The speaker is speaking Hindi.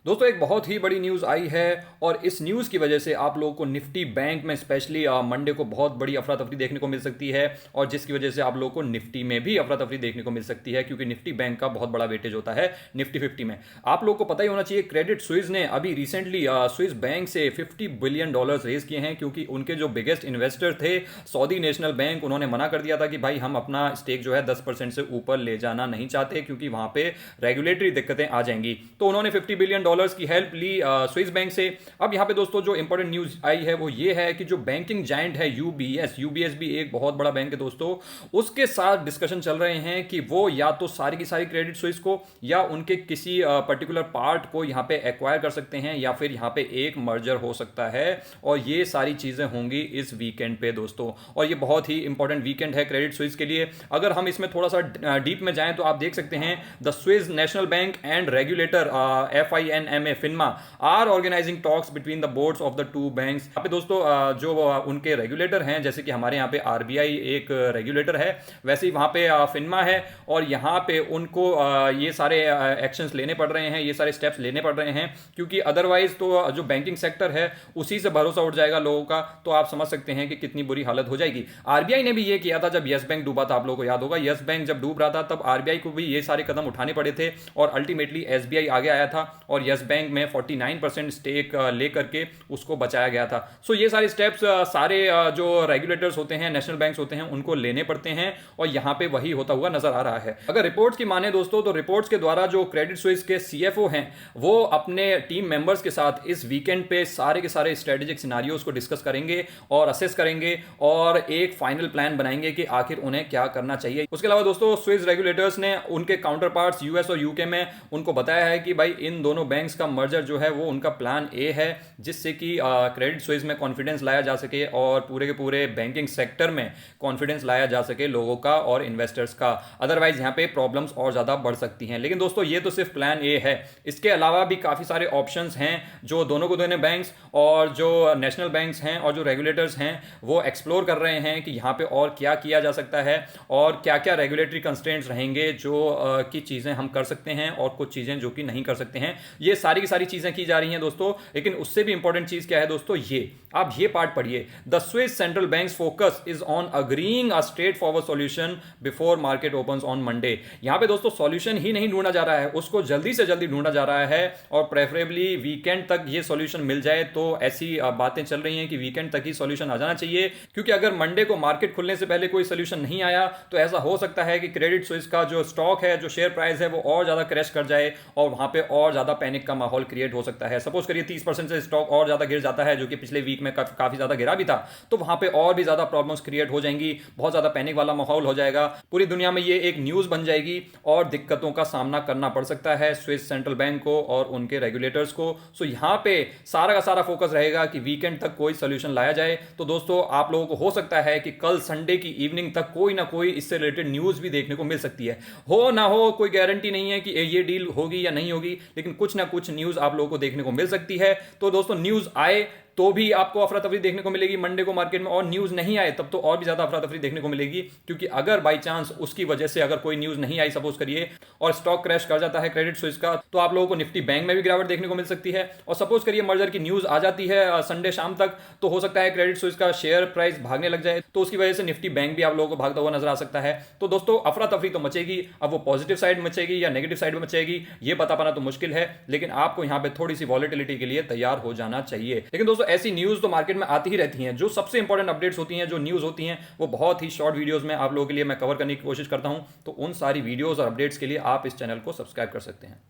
दोस्तों एक बहुत ही बड़ी न्यूज़ आई है और इस न्यूज़ की वजह से आप लोगों को निफ्टी बैंक में स्पेशली मंडे को बहुत बड़ी अफरा तफरी देखने को मिल सकती है और जिसकी वजह से आप लोगों को निफ्टी में भी अफरा तफरी देखने को मिल सकती है क्योंकि निफ्टी बैंक का बहुत बड़ा वेटेज होता है निफ्टी 50 में। आप लोगों को पता ही होना चाहिए क्रेडिट स्विस ने अभी रिसेंटली स्विस बैंक से $50 बिलियन रेज किए हैं क्योंकि उनके जो बिगेस्ट इन्वेस्टर थे सऊदी नेशनल बैंक, उन्होंने मना कर दिया था कि भाई हम अपना स्टेक जो है 10% से ऊपर ले जाना नहीं चाहते क्योंकि वहां पे रेगुलेटरी दिक्कतें आ जाएंगी। तो उन्होंने $50 बिलियन की हेल्प ली स्विस बैंक से। अब यहां पे दोस्तों जो इंपॉर्टेंट न्यूज आई है वो ये है कि जो बैंकिंग जायंट है यूबीएस भी एक बहुत बड़ा बैंक है दोस्तों, उसके साथ डिस्कशन चल रहे हैं कि वो या तो सारी की सारी क्रेडिट स्विस को या उनके किसी पर्टिकुलर पार्ट को यहां पे एक्वायर कर सकते हैं या फिर यहां पे एक मर्जर हो सकता है और ये सारी चीजें होंगी इस वीकेंड पे दोस्तों। और ये बहुत ही इंपॉर्टेंट वीकेंड है क्रेडिट स्विस के लिए। अगर हम इसमें थोड़ा सा डीप में जाएं तो आप देख सकते हैं the Swiss National Bank and regulator FINMA FINMA are organising talks between the boards of the two banks. यहाँ पे दोस्तों जो उनके रेगुलेटर हैं, जैसे कि हमारे यहाँ पे RBI एक रेगुलेटर है, वैसे ही वहाँ पे FINMA है और यहाँ पे उनको ये सारे एक्शंस लेने पड़ रहे हैं, ये सारे स्टेप्स लेने पड़ रहे हैं क्योंकि अदरवाइज तो जो बैंकिंग सेक्टर है उसी से भरोसा उठ जाएगा लोगों का। तो आप समझ सकते हैं कि कितनी बुरी हालत हो जाएगी। RBI ने भी ये किया था जब येस बैंक डूबा था, आप लोगों को याद होगा येस बैंक जब डूब रहा था तब RBI को भी ये सारे कदम उठाने पड़े थे और अल्टीमेटली SBI आगे आया था और येस बैंक में 49% स्टेक लेकर के उसको बचाया गया था। सो ये सारे स्टेप्स सारे जो रेगुलेटर्स होते हैं, नेशनल बैंक्स होते हैं, उनको लेने पड़ते हैं और यहां पे वही होता हुआ नजर आ रहा है। अगर रिपोर्ट्स की माने दोस्तों तो रिपोर्ट्स के द्वारा जो क्रेडिट स्विस के CFO हैं वो अपने टीम मेंबर्स के साथ इस वीकेंड पे सारे के सारे स्ट्रेटेजिक सिनारियोज को डिस्कस करेंगे और असेस करेंगे और एक फाइनल प्लान बनाएंगे कि आखिर उन्हें क्या करना चाहिए। उसके अलावा दोस्तों स्विस रेगुलेटर्स ने उनके काउंटर पार्ट्स US और UK में उनको बताया है कि भाई इन दोनों बैंक्स का मर्जर जो है वो उनका प्लान ए है जिससे कि क्रेडिट स्विस में कॉन्फिडेंस लाया जा सके और पूरे के पूरे बैंकिंग सेक्टर में कॉन्फिडेंस लाया जा सके लोगों का और इन्वेस्टर्स का। अदरवाइज यहां पे प्रॉब्लम्स और ज्यादा बढ़ सकती हैं। लेकिन दोस्तों ये तो सिर्फ प्लान ए है, इसके अलावा भी काफी सारे ऑप्शंस हैं जो दोनों को दोनों बैंक्स और जो नेशनल बैंक्स हैं और जो रेगुलेटर्स हैं वो एक्सप्लोर कर रहे हैं कि यहां पे और क्या किया जा सकता है और क्या क्या रेगुलेटरी कंस्ट्रेंट्स रहेंगे जो की चीजें हम कर सकते हैं और कुछ चीजें जो कि नहीं कर सकते हैं। ये सारी की सारी चीजें की जा रही हैं दोस्तों। लेकिन उससे भी इंपॉर्टेंट चीज क्या है दोस्तों, ये आप ये पार्ट पढ़िए। The Swiss central banks focus is on agreeing a straight forward solution before market opens on Monday. यहां पे दोस्तों सॉल्यूशन ही नहीं ढूंढा जा रहा है, उसको जल्दी से जल्दी ढूंढा जा रहा है और प्रेफरेबली वीकेंड तक ये सॉल्यूशन मिल जाए। तो ऐसी बातें चल रही हैं कि वीकेंड तक ही सॉल्यूशन आ जाना चाहिए क्योंकि अगर मंडे को मार्केट खुलने से पहले कोई सॉल्यूशन नहीं आया तो ऐसा हो सकता है कि क्रेडिट स्विस का जो स्टॉक है, जो शेयर प्राइस है, वो और ज्यादा क्रैश कर जाए और वहां पे और ज्यादा पैनिक का माहौल क्रिएट हो सकता है। सपोज करिए 30% से स्टॉक और ज्यादा गिर जाता है जो कि पिछले वीक में काफी ज्यादा गिरा भी था, तो वहां पे और भी ज्यादा प्रॉब्लम्स क्रिएट हो जाएंगी, बहुत ज्यादा पैनिक वाला माहौल हो जाएगा, पूरी दुनिया में ये एक न्यूज बन जाएगी और दिक्कतों का सामना करना पड़ सकता है स्विस सेंट्रल बैंक को और उनके रेगुलेटर्स को। सो यहां पे सारा का सारा फोकस रहेगा कि वीकेंड तक कोई सोल्यूशन लाया जाए। तो दोस्तों आप लोगों को हो सकता है कि कल संडे की इवनिंग तक कोई ना कोई इससे रिलेटेड न्यूज भी देखने को मिल सकती है। हो ना हो कोई गारंटी नहीं है कि ये डील होगी या नहीं होगी, लेकिन कुछ ना कुछ न्यूज आप लोगों को देखने को मिल सकती है। तो दोस्तों न्यूज आए तो भी आपको अफरा तफरी देखने को मिलेगी मंडे को मार्केट में और न्यूज नहीं आए तब तो और भी ज्यादा अफरा तफरी देखने को मिलेगी क्योंकि अगर बाई चांस उसकी वजह से अगर कोई न्यूज नहीं आई सपोज करिए और स्टॉक क्रैश कर जाता है क्रेडिट स्विस का, तो आप लोगों को निफ्टी बैंक में भी गिरावट देखने को मिल सकती है। और सपोज करिए मर्जर की न्यूज आ जाती है संडे शाम तक, तो हो सकता है क्रेडिट स्विस का शेयर प्राइस भागने लग जाए, तो उसकी वजह से निफ्टी बैंक भी आप लोगों को भागता हुआ नजर आ सकता है। तो दोस्तों अफरा तफरी तो मचेगी। अब वो पॉजिटिव साइड मचेगी या नेगेटिव साइड में मचेगी ये बता पाना तो मुश्किल है, लेकिन आपको यहां पे थोड़ी सी वॉलेटिलिटी के लिए तैयार हो जाना चाहिए। लेकिन दोस्तों ऐसी न्यूज तो मार्केट में आती ही रहती हैं। जो सबसे इंपॉर्टेंट अपडेट्स होती हैं, जो न्यूज होती हैं, वो बहुत ही शॉर्ट वीडियोस में आप लोगों के लिए मैं कवर करने की कोशिश करता हूं। तो उन सारी वीडियोस और अपडेट्स के लिए आप इस चैनल को सब्सक्राइब कर सकते हैं।